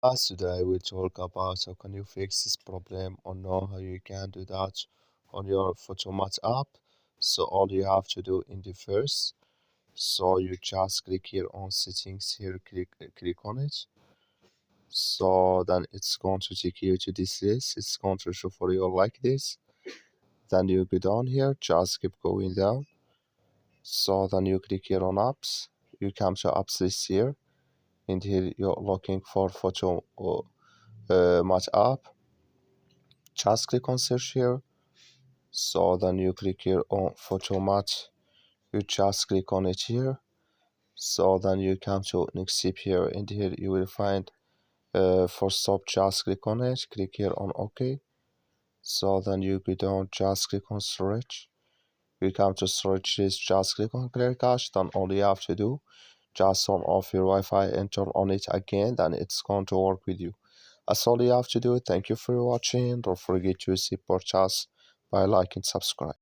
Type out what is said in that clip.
Today we talk about how can you fix this problem or know how you can do that on your Photomath app. So all you have to do in the first, so you just click here on settings here, click on it. So then it's going to take you to this list. It's going to show for you like this. Then you go down here, just keep going down. So then you click here on apps. You come to apps list here. And here you're looking for Photomath app. Just click on search here. So then you click here on Photomath. You just click on it here. So then you come to next step here, and here you will find for stop. Just click on it. Click here on OK. So then you go down. Just click on storage. You come to storage list. Just click on clear cache. Then all you have to do, just turn off your Wi-Fi and turn on it again. Then it's going to work with you. That's all you have to do. Thank you for watching. Don't forget to support us by liking and subscribe.